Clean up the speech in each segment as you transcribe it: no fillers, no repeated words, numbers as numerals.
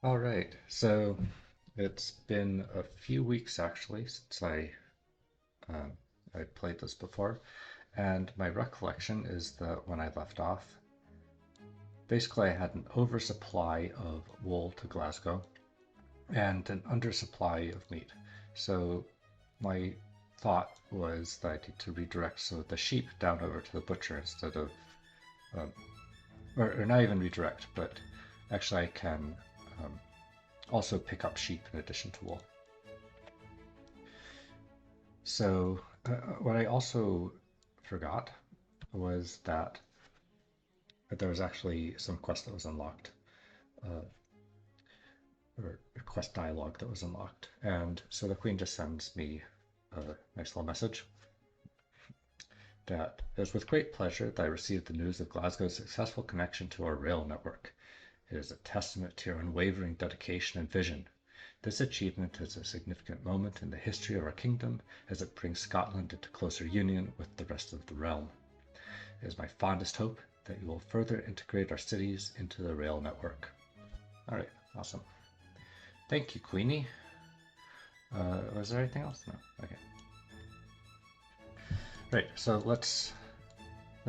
All right, so it's been a few weeks actually since um, I played this before, and my recollection is that when I left off, basically I had an oversupply of wool to Glasgow and an undersupply of meat. So my thought was that I need to redirect some of the sheep down over to the butcher instead of, um, or not even redirect, but actually I can um, also pick up sheep in addition to wool. So, what I also forgot was that there was actually some quest that was unlocked, uh, or quest dialogue that was unlocked. And so the queen just sends me a nice little message that it is with great pleasure that I received the news of Glasgow's successful connection to our rail network. It is a testament to your unwavering dedication and vision. This achievement is a significant moment in the history of our kingdom as it brings Scotland into closer union with the rest of the realm. It is my fondest hope that you will further integrate our cities into the rail network. All right, awesome. Thank you, Queenie. Was there anything else? No. Okay. Right. So let's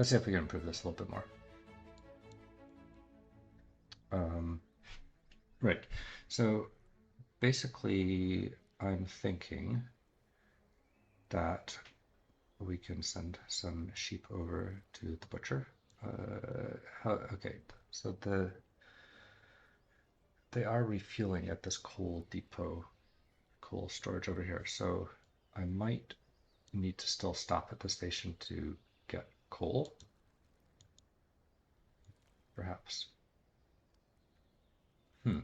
see if we can improve this a little bit more. Um, right. So basically, I'm thinking that we can send some sheep over to the butcher. Okay. So they are refueling at this coal depot, coal storage over here. So I might need to still stop at the station to get coal, perhaps. Hmm.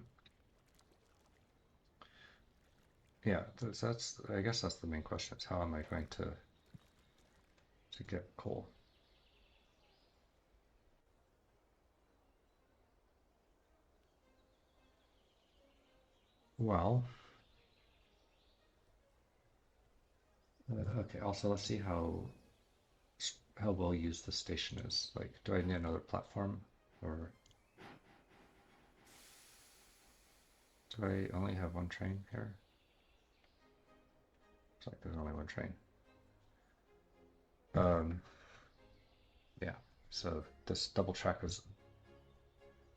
Yeah, that's I guess that's the main question is how am I going to get coal? Well, okay, also let's see how well used the station is. Like, do I need another platform or do I only have one train here? It's like there's only one train. Um, yeah, so this double track is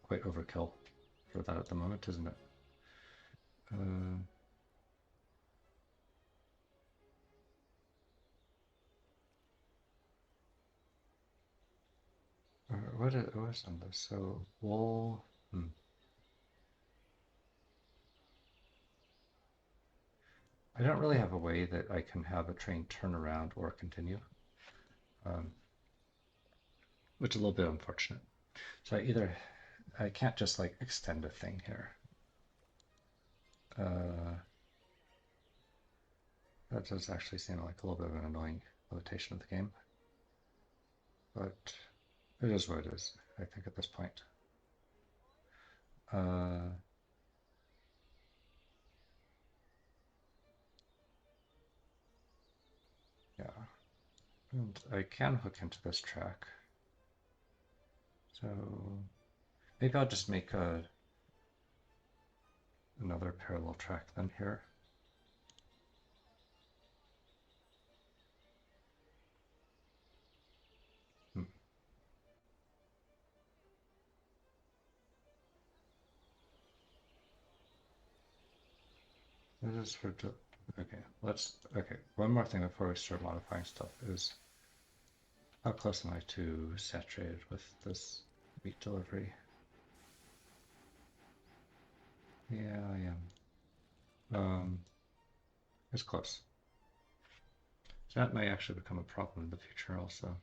quite overkill for that at the moment, isn't it? Uh, what is on this? So wool. Hmm. I don't really have a way that I can have a train turn around or continue, um, which is a little bit unfortunate. So I can't just like extend a thing here. Uh, that does actually seem like a little bit of an annoying limitation of the game, but it is what it is. I think at this point. Uh, yeah, and I can hook into this track. So maybe I'll just make another parallel track then here. Hmm. This is for okay. Okay. One more thing before we start modifying stuff is how close am I to saturated with this meat delivery? Yeah, I am. It's close. So that may actually become a problem in the future also.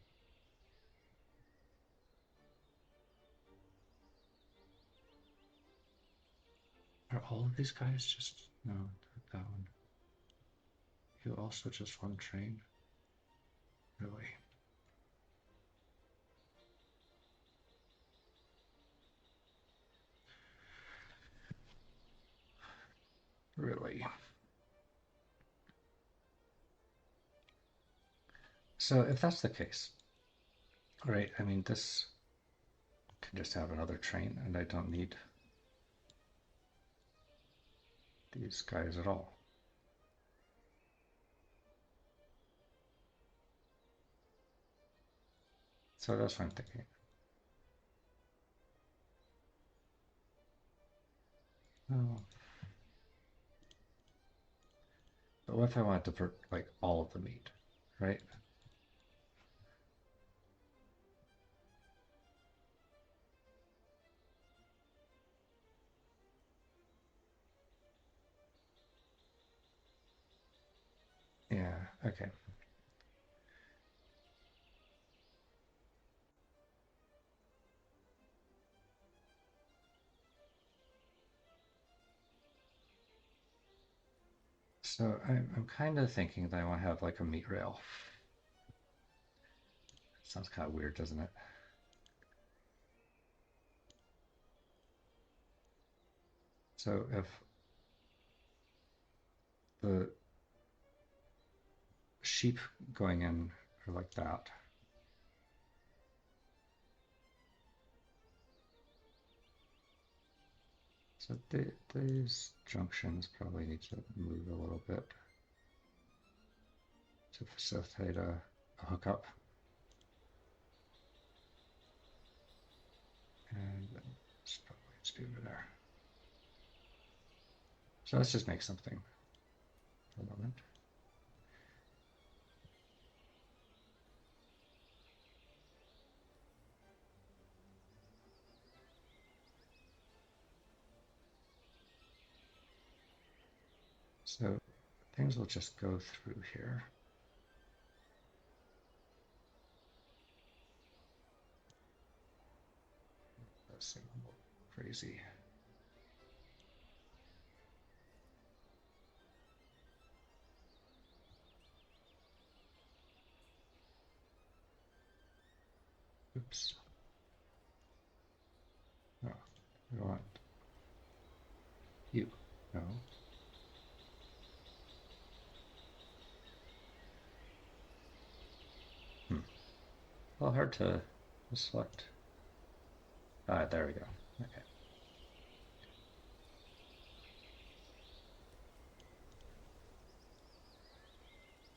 Are all of these guys just no, not that one. You also just one train? Really? Really? So if that's the case, right, I mean this can just have another train and I don't need these guys at all. So that's what I'm thinking. Oh. But what if I wanted to put like all of the meat, right? Yeah, okay. So I'm kind of thinking that I want to have like a meat rail. Sounds kind of weird, doesn't it? So if the sheep going in are like that, so these junctions probably need to move a little bit to facilitate a hookup. And this probably needs to be over there. So let's just make something for a moment. So things will just go through here. That seems a little crazy. Oops. Oh, we want you. No. Well, hard to select. There we go. Okay.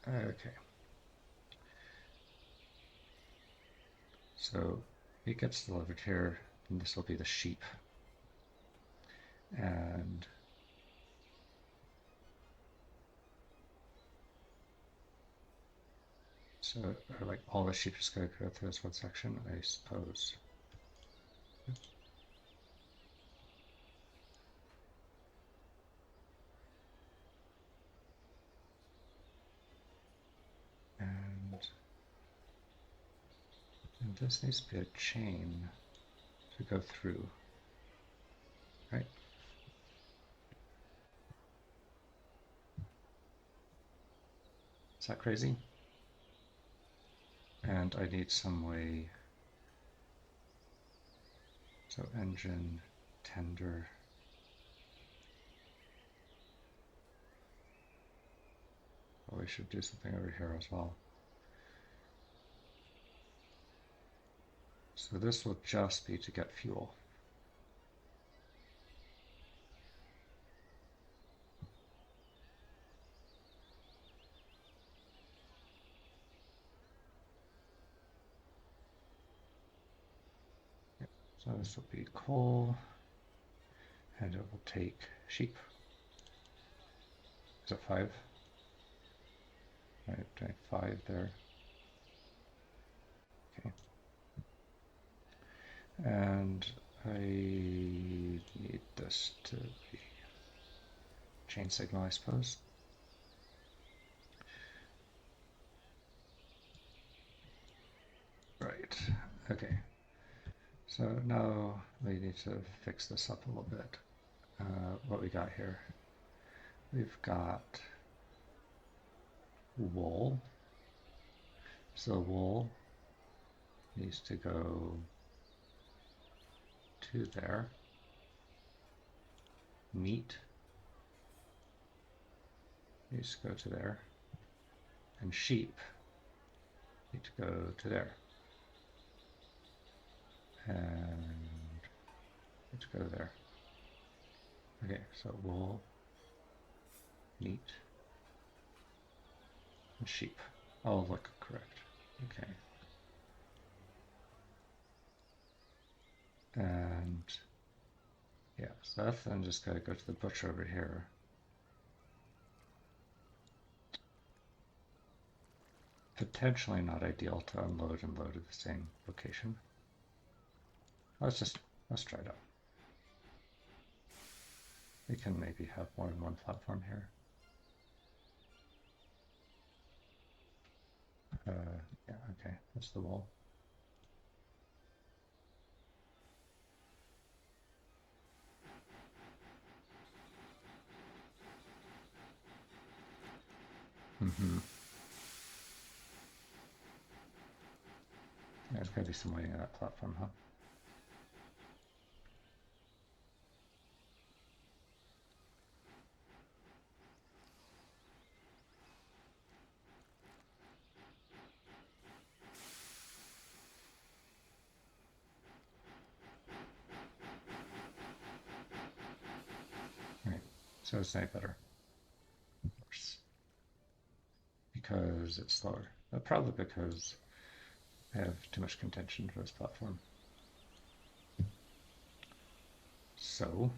Okay. So it gets delivered here, and this will be the sheep. And so like all the sheep is going to go through this one section, I suppose. And this needs to be a chain to go through, right? Is that crazy? And I need some way. So engine, tender. Well, we should do something over here as well. So this will just be to get fuel. So this will be coal, and it will take sheep. Is it 5? Right, doing 5 there. Okay. And I need this to be chain signal, I suppose. Right, okay. So now we need to fix this up a little bit. What we got here? We've got wool. So wool needs to go to there. Meat needs to go to there. And sheep need to go to there. And need to go there. Okay, so wool Neat. And sheep. All look correct. Okay. And yeah, so that's then just gotta go to the butcher over here. Potentially not ideal to unload and load at the same location. Let's try it out. We can maybe have more than one platform here. Yeah, okay, that's the wall. Mm-hmm. There's gotta be some waiting on that platform, huh? Right, so it's not better. Of course. Because it's slower. Probably because I have too much contention for this platform. So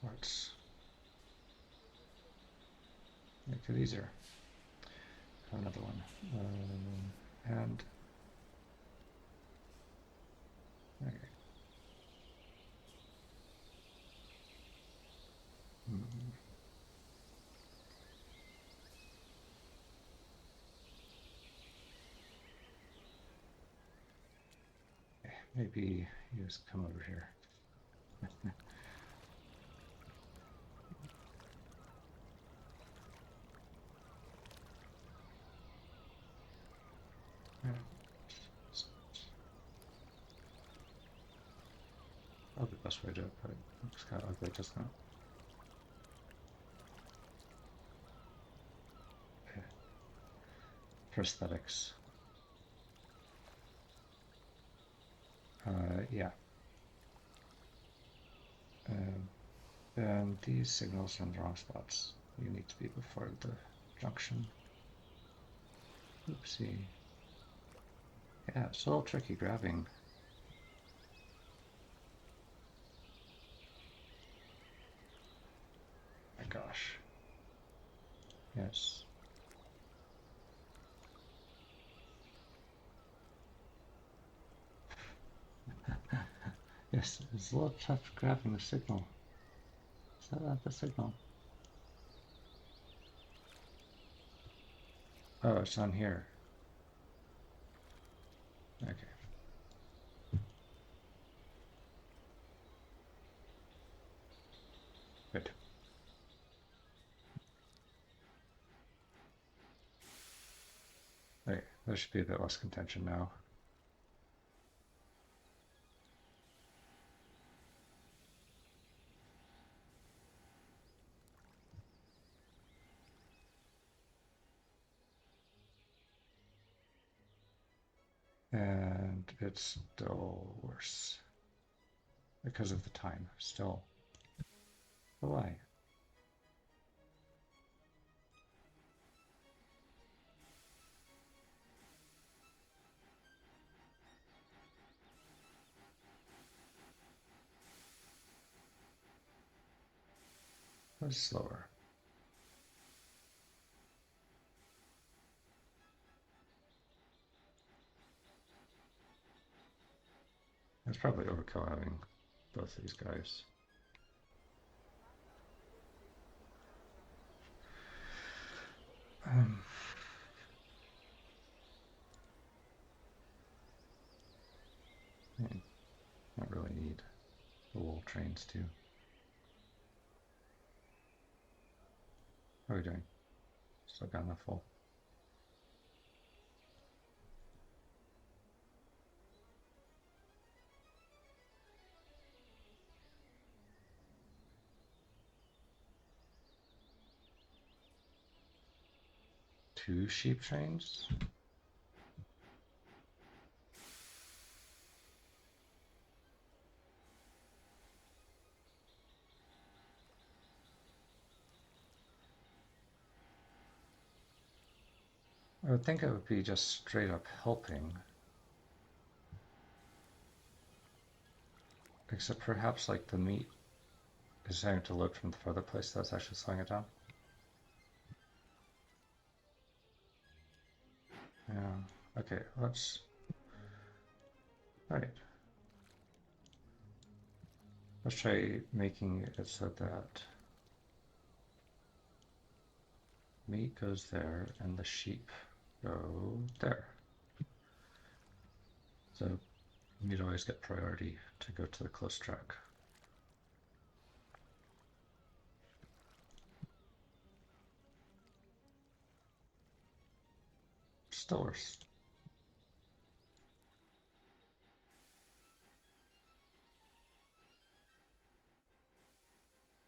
let's make it easier. Another one. And okay. Maybe you just come over here. Probably the best way to do it, but it looks kind of ugly, doesn't it? Okay. Prosthetics. Yeah. And these signals are in the wrong spots. You need to be before the junction. Oopsie. Yeah, it's a little tricky grabbing. My gosh. Yes. Yes, it's a little tough grabbing the signal. Is that not the signal? Oh, it's on here. Okay. Good. Okay, there should be a bit less contention now. And it's still worse because of the time. Still. But why? What's slower? It's probably overkill having both of these guys. Not really need the wool trains too. How are we doing? Still got enough full. Two sheep trains? I would think it would be just straight up helping. Except perhaps like the meat is having to load from the further place that's actually slowing it down. Yeah, okay, let's... Right. Let's try making it so that meat goes there and the sheep go there. So you'd always get priority to go to the close track. Still worse.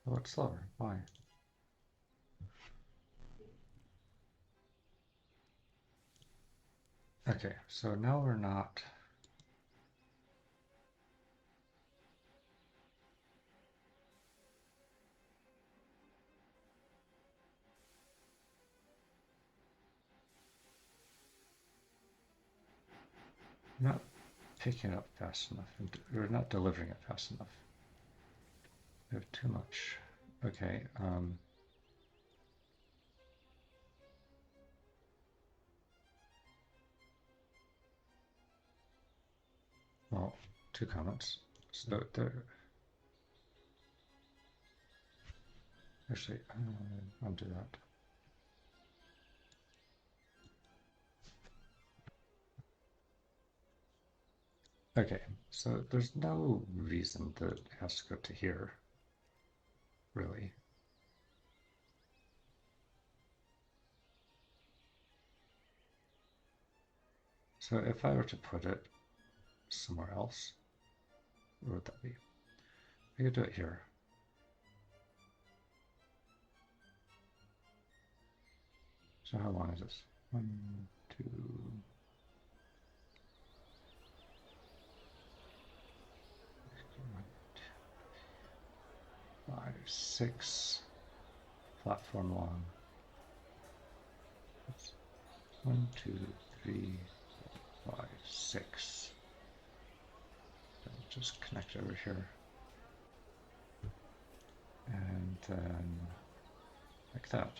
Oh, it's slower. Why? Okay, so now we're not... not picking it up fast enough, and we're not delivering it fast enough. We have too much. Okay, well, two comments. So there... Actually, undo that. Okay, so there's no reason that it has to go to here, really. So if I were to put it somewhere else, where would that be? I could do it here. So how long is this? 1, 2, 5, 6 platform long. 1, 2, 3, 4, 5, 6. Just connect over here. And then like that.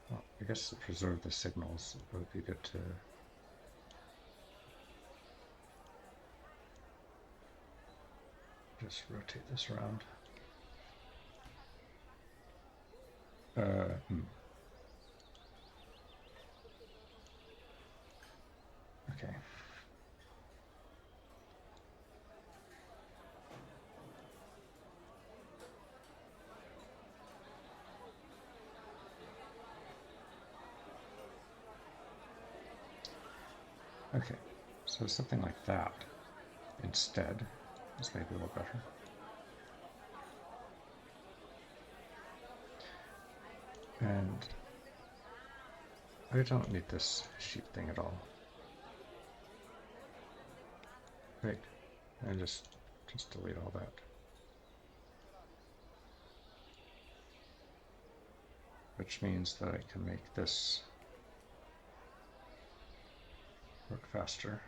Well, I guess to preserve the signals, it would be good to just rotate this around. Okay. Okay, so something like that instead is maybe a little better. And I don't need this sheep thing at all. Great, and just delete all that. Which means that I can make this work faster.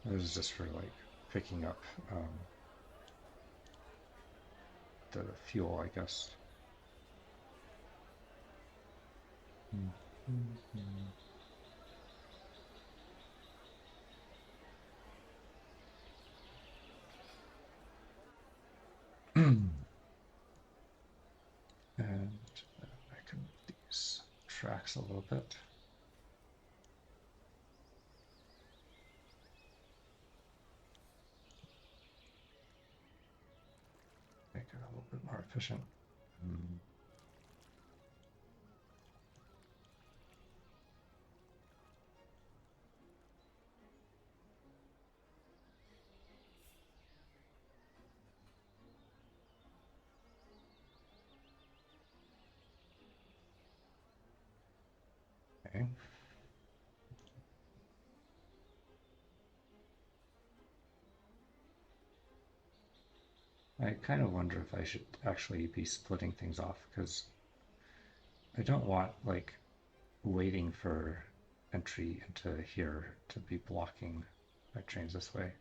This is just for like picking up the fuel, I guess. And I can move these tracks a little bit. Make it a little bit more efficient. Okay. I kind of wonder if I should actually be splitting things off because I don't want like waiting for entry into here to be blocking my trains this way.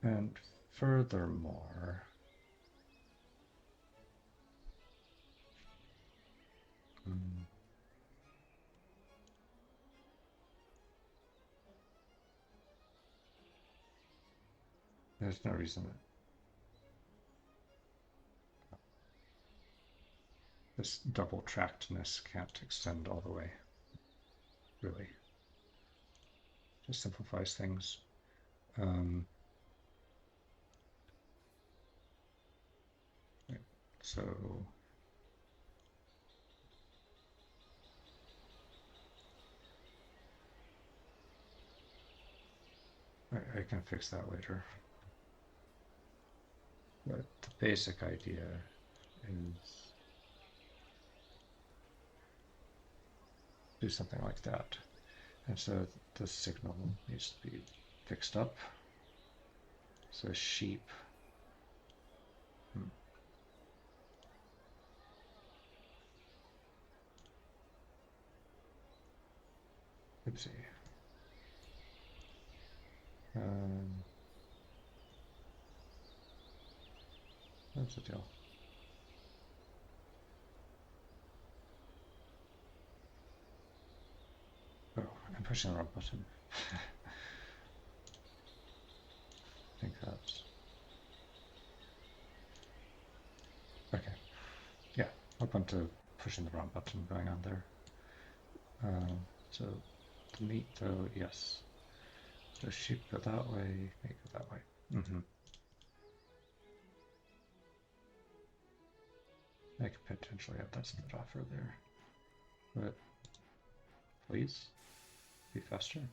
And furthermore, there's no reason that this double trackedness can't extend all the way, really. Just simplifies things. Right, so I can fix that later. But the basic idea is do something like that. And so the signal needs to be fixed up. So sheep. Oopsie. What's the deal? Oh, I'm pushing the wrong button. I think that's... Okay. Yeah, open to pushing the wrong button going on there. So the meat though, yes. The sheep go that way, make it that way. I could potentially have that split off earlier. But please be faster.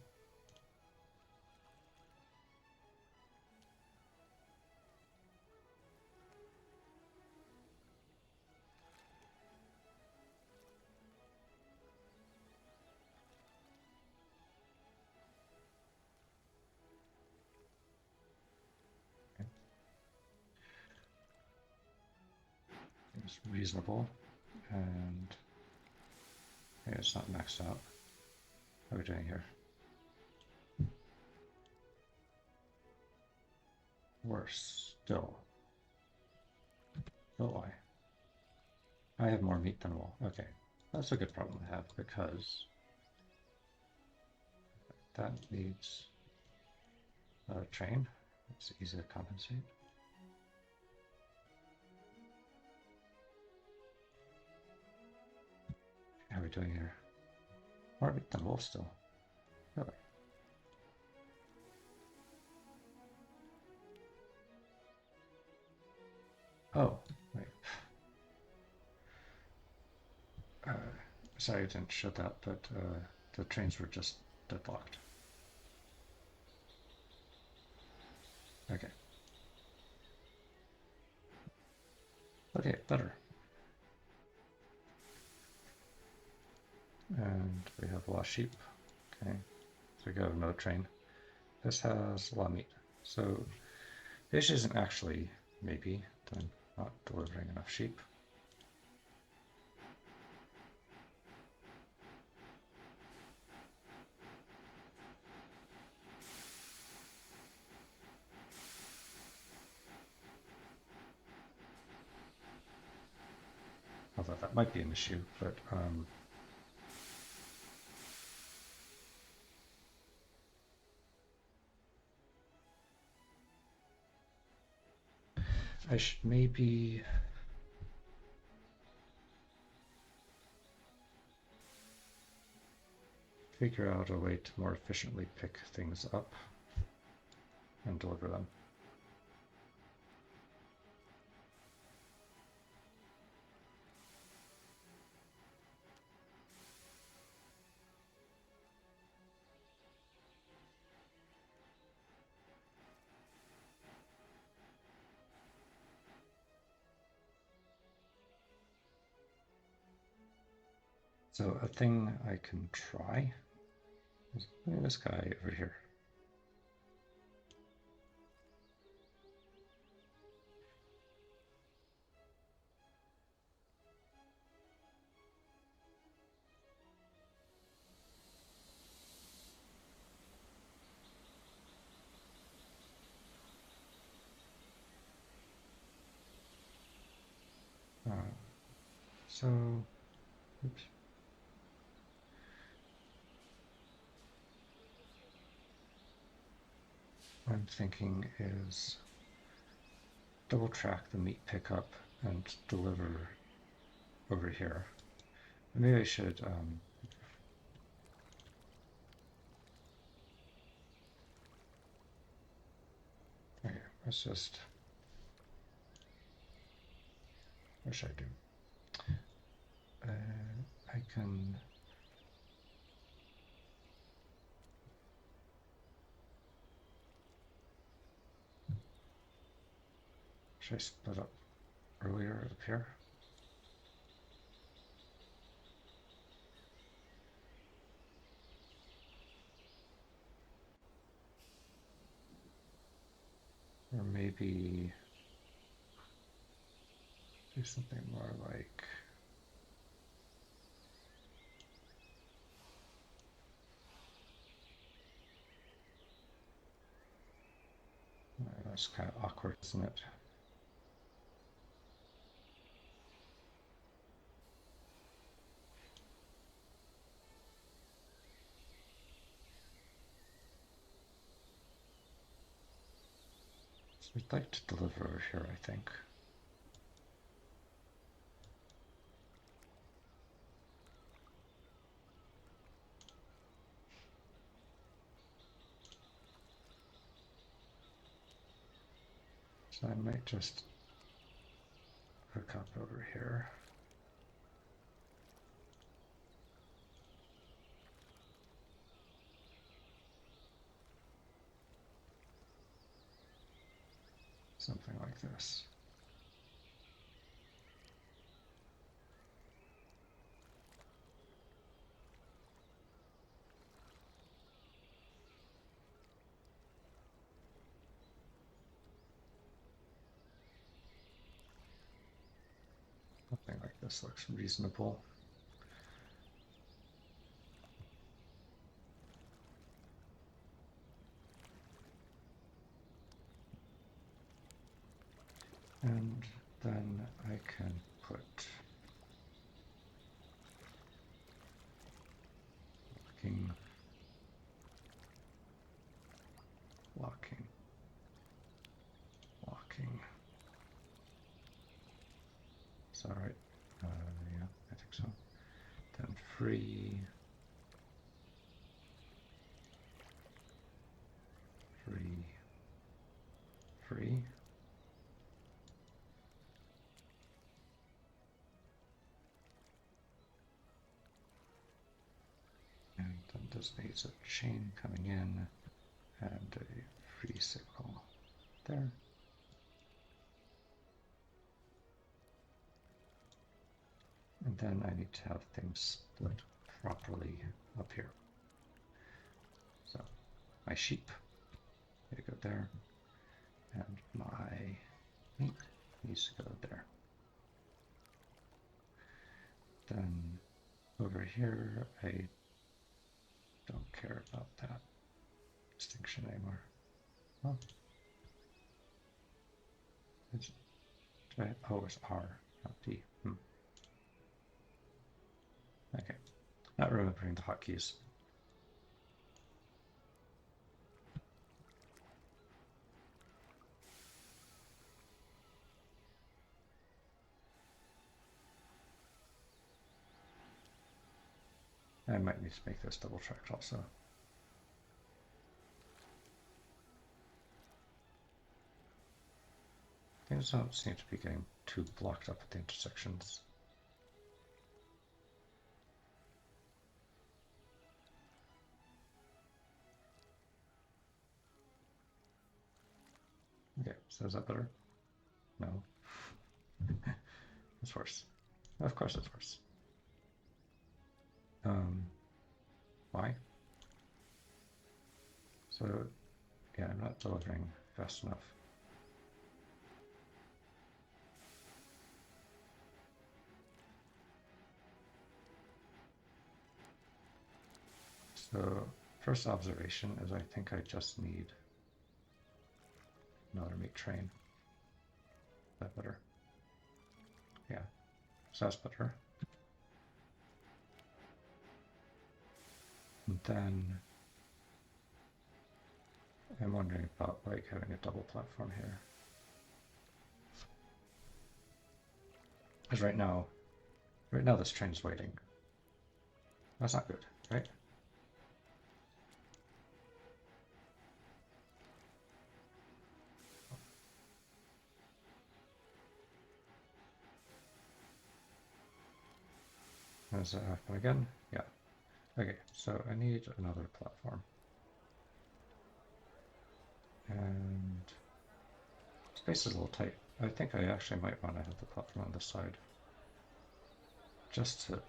It's reasonable, and okay, it's not maxed out. What are we doing here? Worse still. Oh, I have more meat than wool. Okay, that's a good problem to have because that needs a train. It's easy to compensate. How are we doing here? More meat than wool still. Really? Oh, wait. Sorry I didn't show that, but the trains were just deadlocked. Okay. Okay, better. And we have lost sheep. Okay, so we got another train. This has a lot of meat. So the issue isn't actually maybe them not delivering enough sheep. Although that might be an issue, but I should maybe figure out a way to more efficiently pick things up and deliver them. So a thing I can try is this guy over here. So, oops. What I'm thinking is double track the meat pickup and deliver over here. Maybe I should okay, let's just, what should I do? I can, should I split up earlier up here? Or maybe do something more like, that's kind of awkward, isn't it? So we'd like to deliver over here, I think. So I might just hook up over here. Something like this. Something like this looks reasonable. And then I can put locking. Is that right? Yeah, I think so. Then free. And then this needs a chain coming in and a free signal there. And then I need to have things split properly up here. So my sheep need to go there, and my meat needs to go there. Then over here, I don't care about that distinction anymore. Oh, oh, it's R, not D. Okay, not remembering the hotkeys. I might need to make this double tracked also. Things don't seem to be getting too blocked up at the intersections. Okay, so is that better? No. It's worse. Of course it's worse. Why? So, yeah, I'm not delivering fast enough. So, first observation is I think I just need another meat train. Is that better? Yeah, so that's better. then I'm wondering about like having a double platform here. Because right now this train's waiting. That's not good, right? Does that happen again? Yeah. Okay, so I need another platform. And space is a little tight. I think I actually might want to have the platform on this side. Just to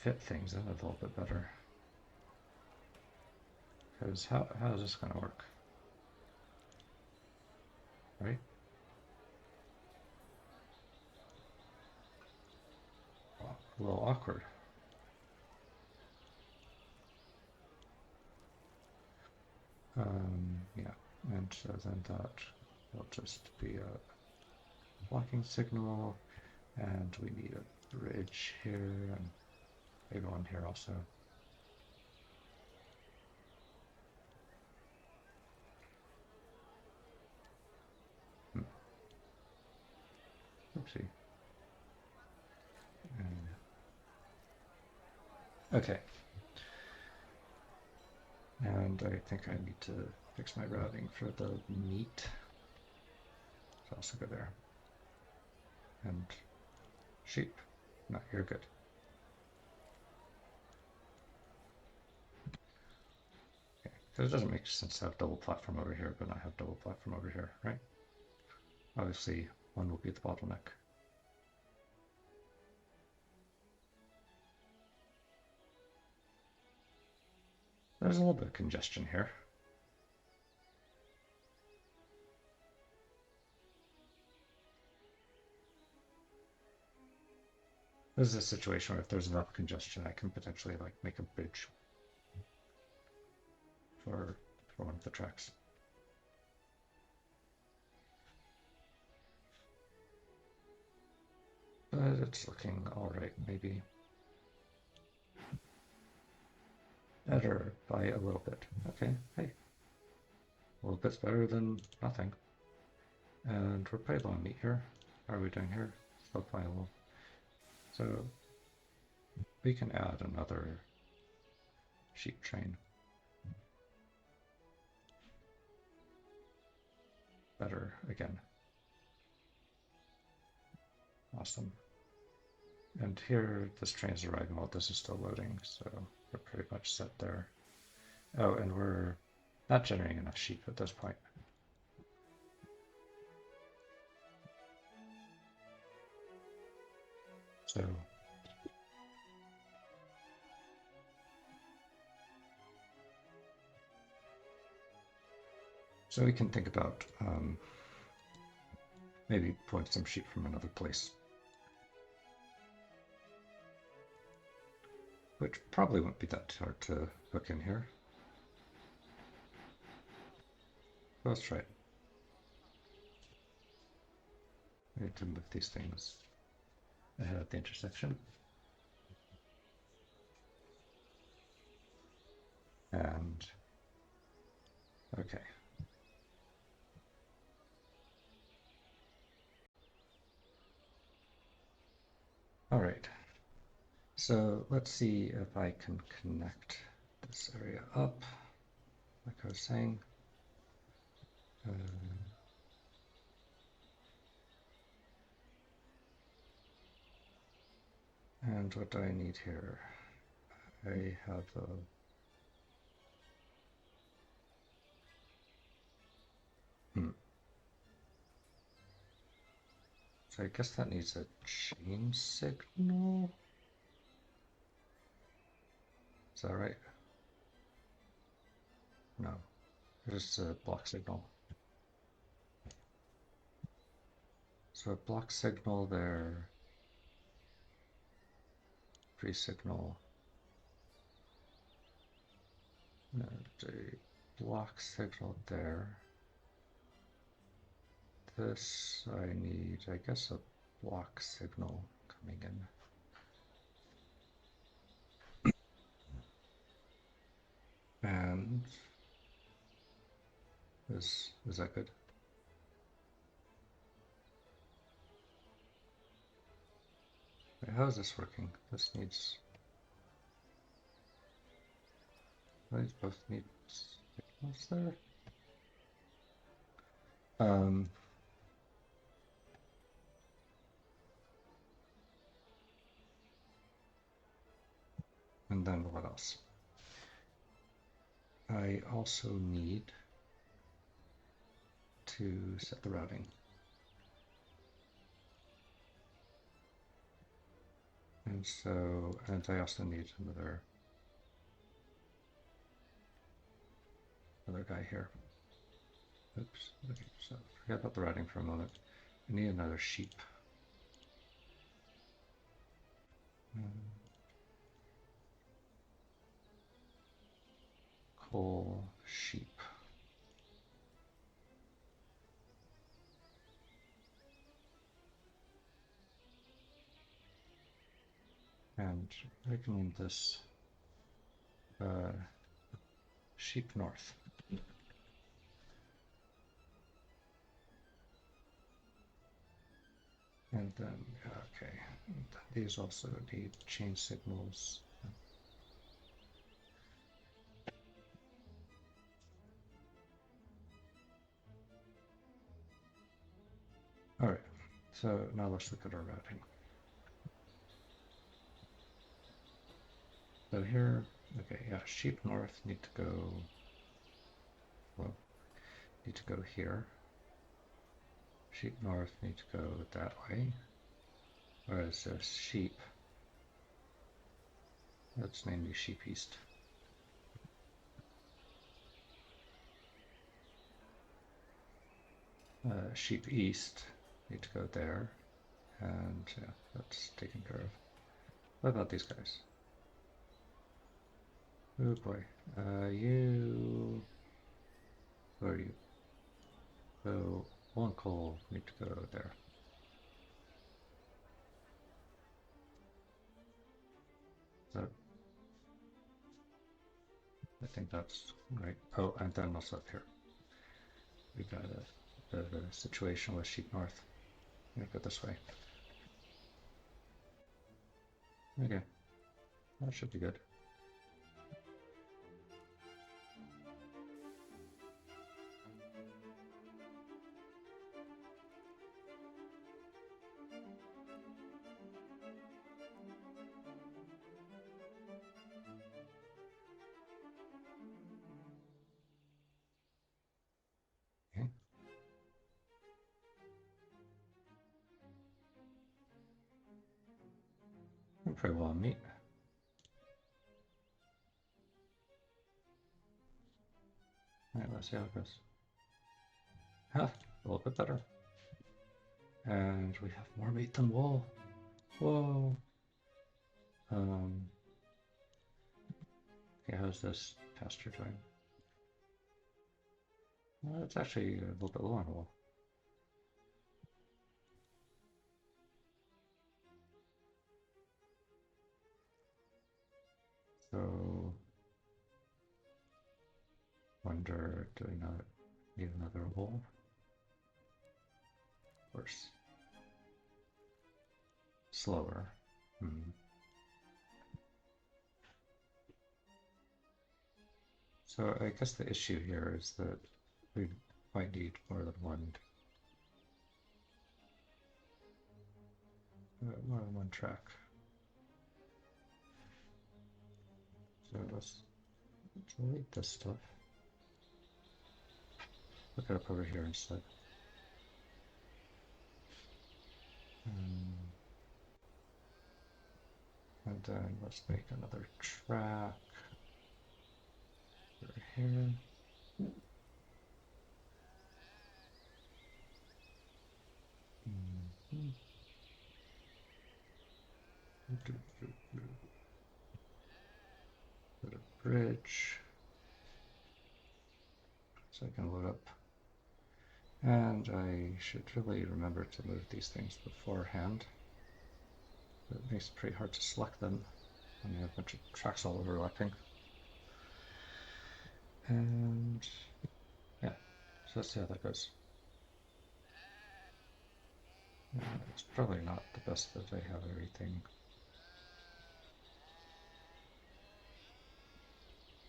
fit things in a little bit better. Because how is this going to work? Right? A little awkward. Yeah, and so then that will just be a blocking signal, and we need a bridge here, and maybe one here also. Oopsie. Okay. And I think I need to fix my routing for the meat. So also go there. And sheep. No, you're good. Okay. Because it doesn't make sense to have double platform over here, but not have double platform over here, right? Obviously, one will be the bottleneck. There's a little bit of congestion here. This is a situation where if there's enough congestion, I can potentially like make a bridge for one of the tracks. But it's looking all right, maybe. Better by a little bit. Okay, hey. A little bit's better than nothing. And we're pretty low on meat here. How are we doing here? Still viable. So we can add another sheep train. Better again. Awesome. And here, this train is arriving while this is still loading, so we're pretty much set there. Oh, and we're not generating enough sheep at this point. So we can think about maybe pulling some sheep from another place. Which probably won't be that hard to hook in here. But let's try it. I need to move these things ahead of the intersection. And okay. All right. So let's see if I can connect this area up, like I was saying. And what do I need here? I have a So I guess that needs a chain signal. Is that right? No, just a block signal. So a block signal there, free signal, and a block signal there. This I need, I guess, a block signal coming in. And is that good? Wait, how is this working? This needs. These both need signals there. Um, and then what else? I also need to set the routing. And so, and I also need another guy here. Oops. Okay, so forget about the routing for a moment. I need another sheep. Coal sheep. And I can name this sheep north. And then, okay, these also need change signals. All right, so now let's look at our routing. So here, okay, yeah, sheep north need to go, well, need to go here. Sheep north need to go that way. Whereas sheep, let's name these sheep east. Sheep east need to go there, and yeah, that's taken care of. What about these guys? Oh boy, you, where are you? So one coal need to go there. So I think that's right. Oh, and then also up here, we got a situation with sheep north. I'm gonna go this way. Okay, that should be good. Okay. I'm pretty well meet. Alright, let's see how it goes. Huh, a little bit better. And we have more meat than wool. Whoa. Okay, how's this pasture doing? Well, it's actually a little bit low on wool. So, wonder, do we not need another wool? Of course. Slower. Hmm. So I guess the issue here is that we might need more than one track. So let's delete this stuff. Look it up over here instead. And then let's make another track over here. Put a bridge so I can load up. And I should really remember to move these things beforehand. It makes it pretty hard to select them when you have a bunch of tracks all overlapping. And yeah, so let's see how that goes. It's probably not the best that I have everything.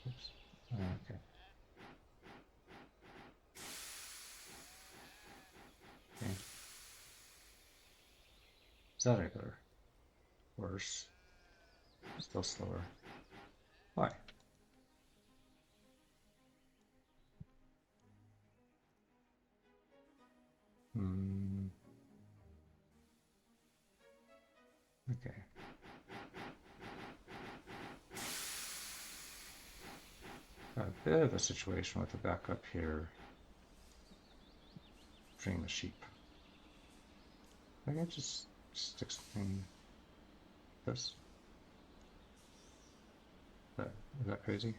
Oops. Okay. Okay. Is that any better? Worse? Still slower. Why? Hmm. Okay. A bit of a situation with the backup here. Freeing the sheep. I can just stick something like this. Is that crazy?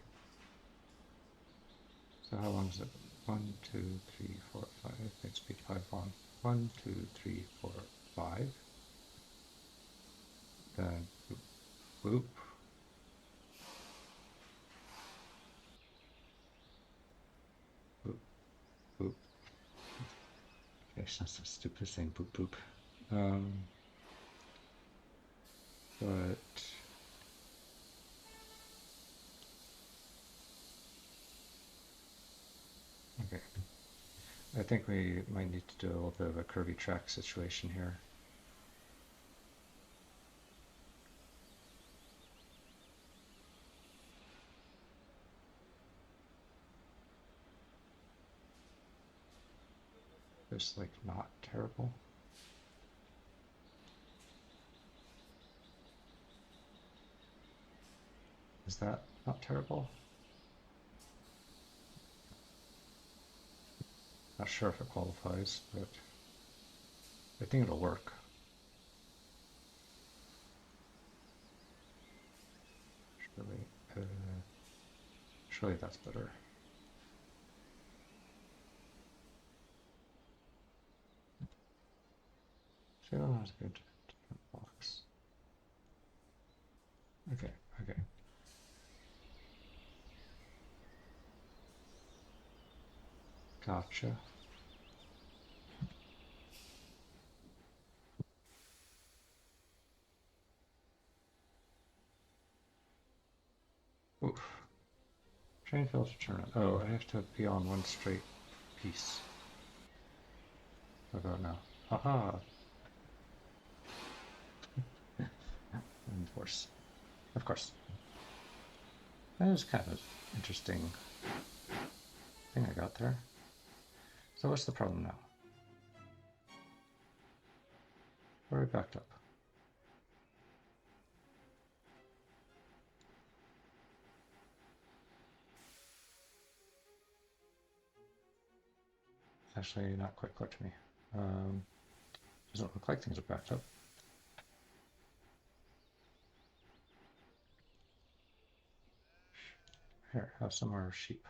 So how long is it? 1, 2, 3, 4, 5. It's speed 5 long. 1, 2, 3, 4, 5. Then boop. Boop. Boop. Okay, it's not so stupid saying boop boop. But okay. I think we might need to do a little bit of a curvy track situation here. Just like not terrible. Is that not terrible? Not sure if it qualifies, but I think it'll work. Surely, surely that's better. So that's good. Different box. Okay, okay. Gotcha. Oof. Train failed to turn it. Oh, I have to be on one straight piece. What about now? Haha! Of course. Of course. That was kind of interesting thing I got there. So what's the problem now? Where are we backed up? It's actually not quite clear to me. Doesn't look like things are backed up. Here, have some more sheep.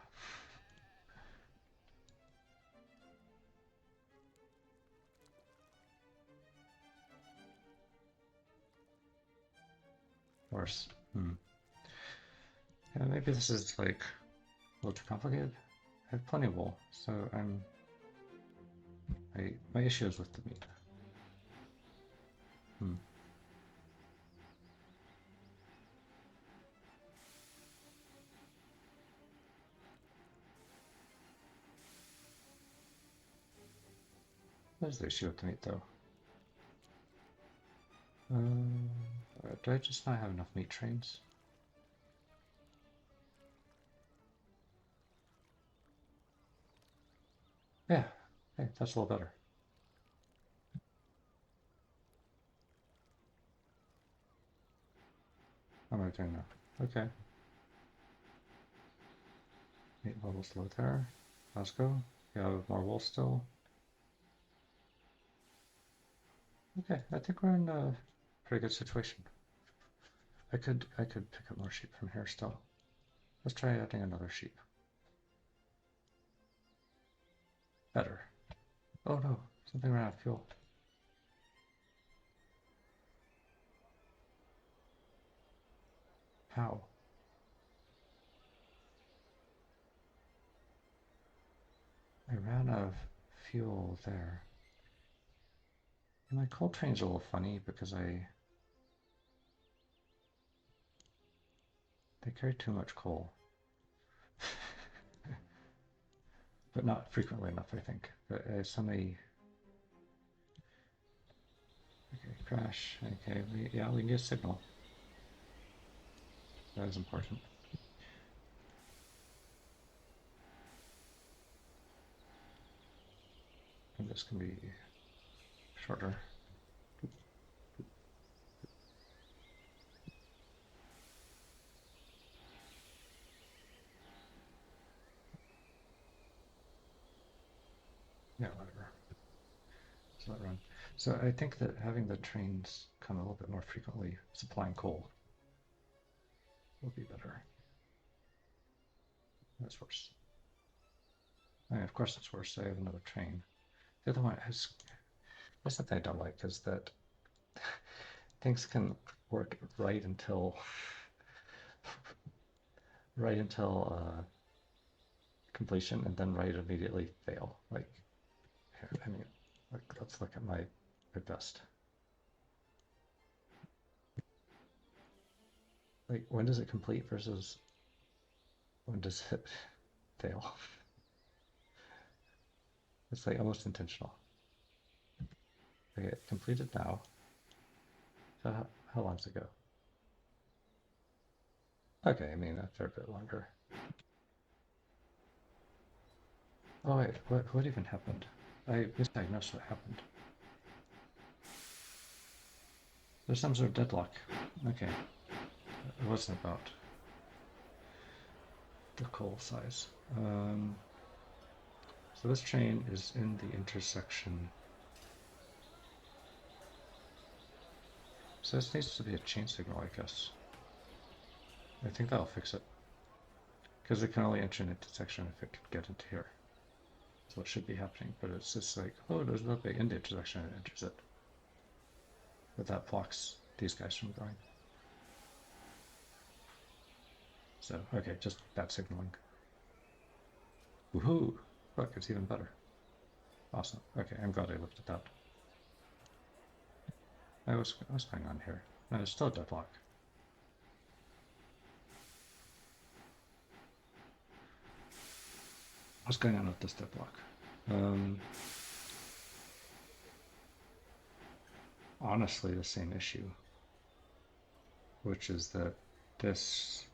Horse. Yeah, maybe this is like a little too complicated. I have plenty of wool, so my issue is with the meat. What is the issue with the meat though? Do I just not have enough meat trains? Yeah, hey, that's a little better. How am I doing now? Okay. Meat levels low there. Glasgow. You have more wool still. Okay, I think we're in a pretty good situation. I could pick up more sheep from here still. Let's try adding another sheep. Better. Oh no, something ran out of fuel. How? ran out of fuel there. And my coal train's a little funny because they carry too much coal. But not frequently enough, I think. But somebody... Okay, crash. Okay, we can get a signal. That is important. And this can be shorter. Yeah, whatever. So let run. So I think that having the trains come a little bit more frequently, supplying coal, will be better. That's worse. I mean, of course it's worse. I have another train. The other one is, that's the thing I don't like, is that things can work right until completion, and then right immediately fail. Like, here, I mean, like, let's look at my best. Like, when does it complete versus when does it fail? It's like almost intentional. Okay, it completed now. So how long does it go? Okay, I mean a fair bit longer. Oh wait, what even happened? I misdiagnosed what happened. There's some sort of deadlock. Okay, it wasn't about the coal size. So this train is in the intersection. So this needs to be a chain signal, I guess. I think that'll fix it. Because it can only enter an intersection if it can get into here. That's what should be happening, but it's just like, oh, there's no big in the intersection and it enters it. But that blocks these guys from going. So, okay, just bad signaling. Woohoo! Look, it's even better. Awesome. Okay, I'm glad I looked at that. What's going on here? No, there's still a deadlock. What's going on with this deadlock? Honestly, the same issue, which is that this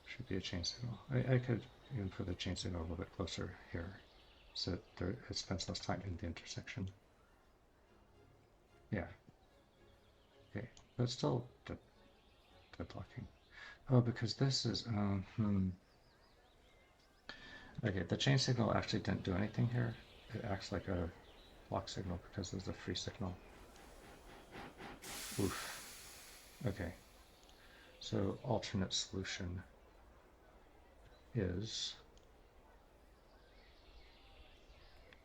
should be a chain signal. I could even put the chain signal a little bit closer here so that it spends less time in the intersection. Yeah. Okay, but it's still deadlocking. Oh, because this is, Okay, the chain signal actually didn't do anything here. It acts like a block signal because there's a free signal. Oof. Okay. So alternate solution is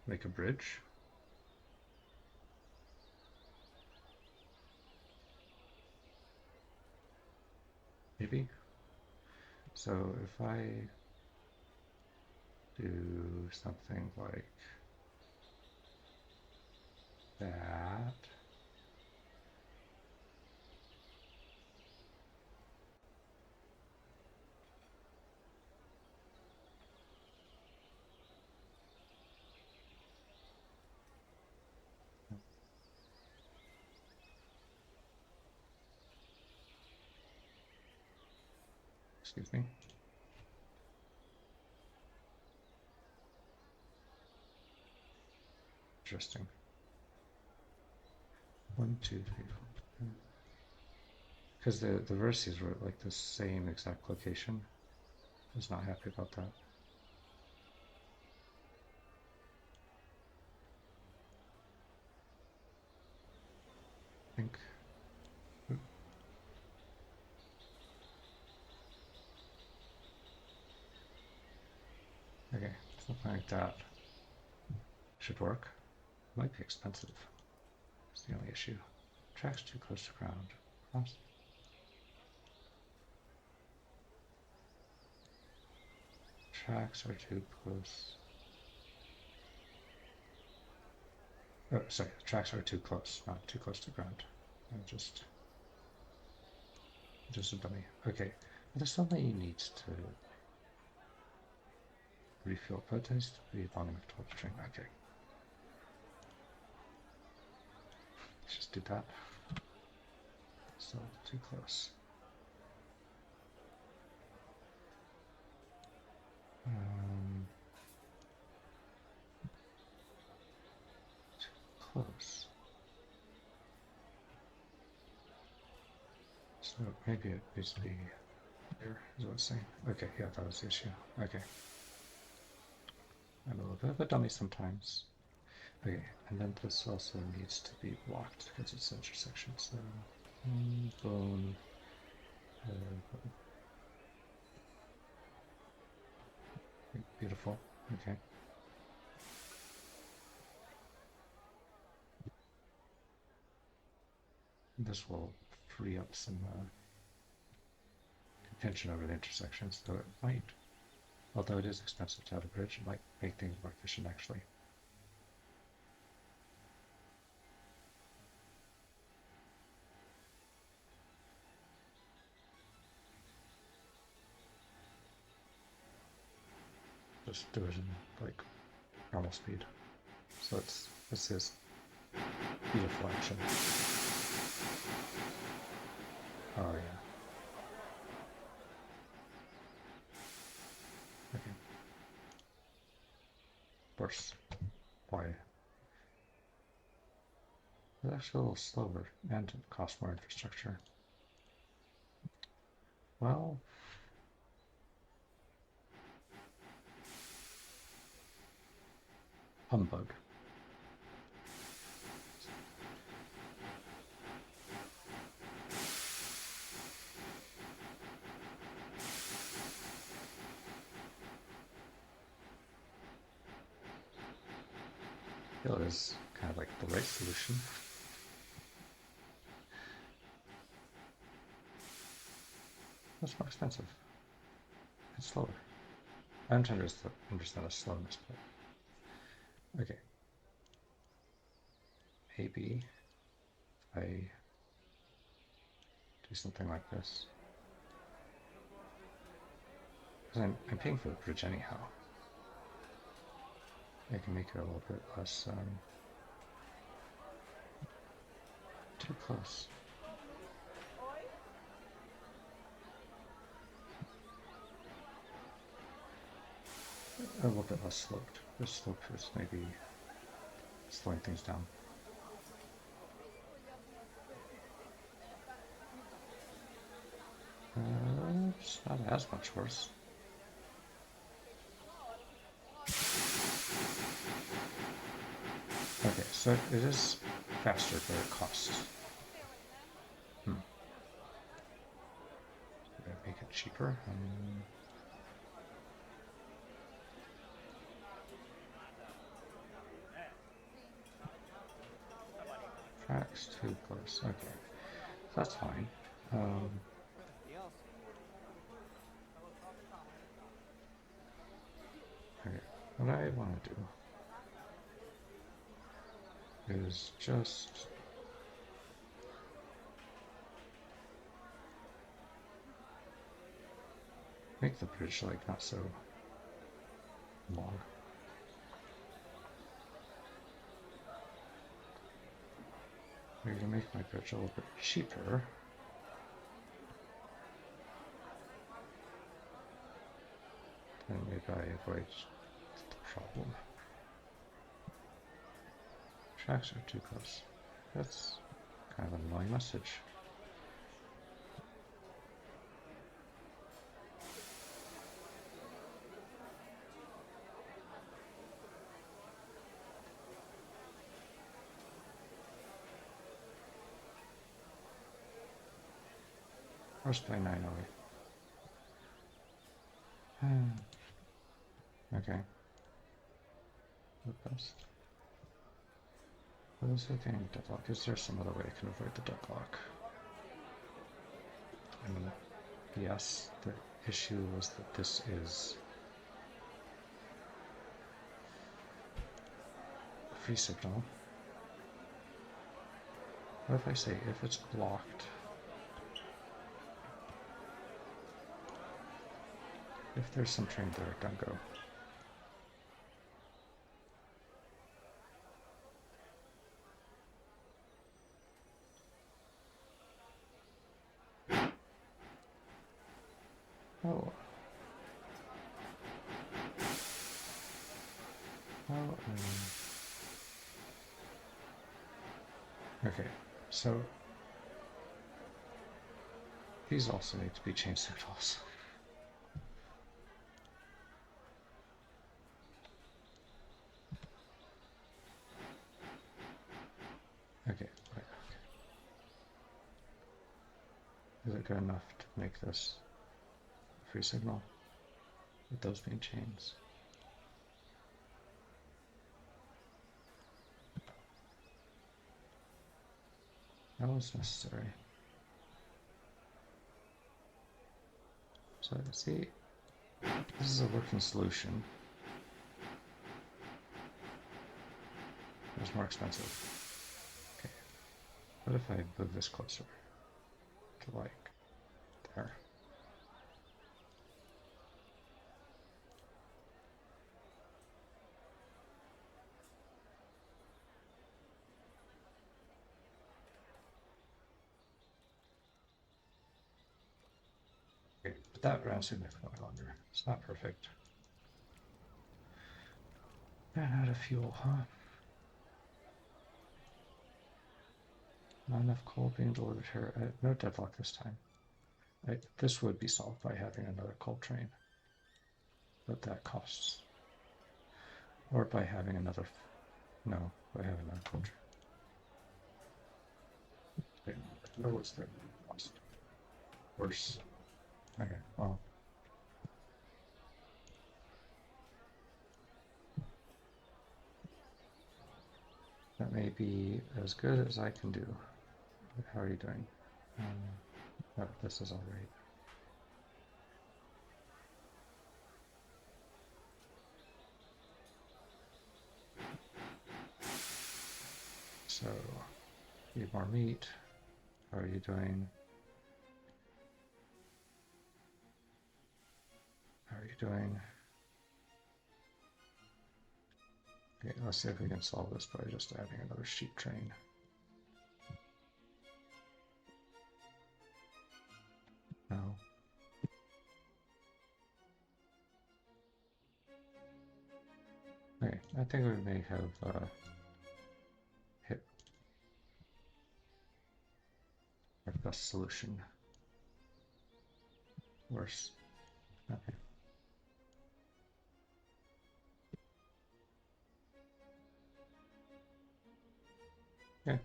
make a bridge. Maybe. So if I do something like that. Excuse me. Interesting. 1, 2, 3, 4. Because the vertices were like the same exact location. I was not happy about that. I think. Okay, something like that should work. Might be expensive. That's the only issue. Track's too close to ground. Cross. Tracks are too close. Oh, sorry, the tracks are too close, not too close to ground. I'm just a dummy. Okay, well, there's something you need to refuel, but it needs to be long enough to hold the string. Okay. Let's just do that. So too close. Too close. So maybe it needs to be here, is what it's saying. Okay, yeah, that was the issue. Okay. I'm a little bit of a dummy sometimes. Okay, and then this also needs to be blocked because it's an intersection. So, bone. Beautiful. Okay. This will free up some contention over the intersection, so it might, although it is expensive to have a bridge, it might make things more efficient actually. Just do it in like normal speed. So this is beautiful action. Oh yeah. Okay. Of course. Why? It's actually a little slower and it costs more infrastructure. Well, humbug. I feel it is kind of like the right solution. It's more expensive. It's slower. I'm trying to understand the slowness, but okay. Maybe I do something like this. Because I'm paying for the bridge anyhow. I can make it a little bit less too close. A little bit less sloped. The slope is maybe slowing things down. It's not as much worse. Okay, so it is faster, but it costs. Make it cheaper. Tracks too close. Okay, that's fine. Okay, what I want to do is just make the bridge like not so long. Maybe to make my bridge a little bit cheaper. Then maybe I avoid the problem. Tracks are too close. That's kind of an annoying message. Where's play 908? Okay. The best. What is it getting deadlock? Is there some other way I can avoid the deadlock? I mean, yes, the issue was that this is free signal. What if I say if it's blocked? If there's some train there, don't go. Oh. Oh, okay, so these also need to be change signals. Okay, right, okay. Is it good enough to make this a free signal with those being chains? That was necessary. So see, this is a working solution. It's more expensive. Okay, what if I move this closer to like there? Okay, but that ran significantly longer. It's not perfect. Ran out of fuel, huh? Not enough coal being delivered here. No deadlock this time. This would be solved by having another coal train, but that costs. Or by having another, no, by having another coal train. Okay, no, what's the cost? Worse. Okay, well. That may be as good as I can do. How are you doing? No, this is all right. So, need more meat. How are you doing? How are you doing? Okay, let's see if we can solve this by just adding another sheep train. No. Okay, I think we may have hit our best solution. Worse. Okay. Okay,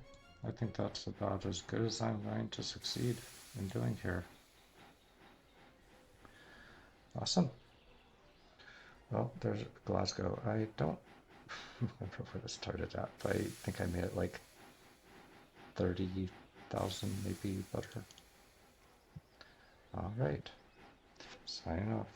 I think that's about as good as I'm going to succeed in doing here. Awesome. Well, there's Glasgow. I don't remember where this started at, but I think I made it like 30,000, maybe better. All right, signing off.